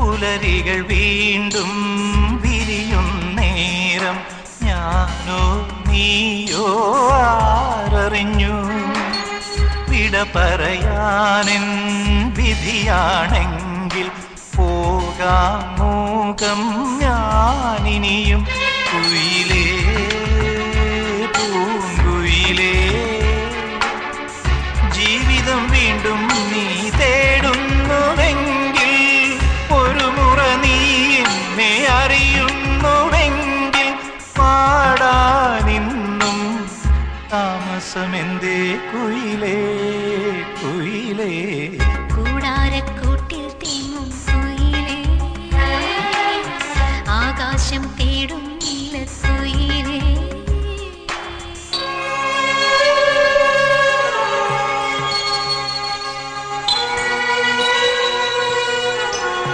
പുലരികൾ വീണ്ടും വിരിയും നേരം ഞാനോ നീയോ ആരറിഞ്ഞു വിട പറയാനെൻ വിധിയാണെങ്കിൽ പോകാം മൂകം ഞാനിനിയും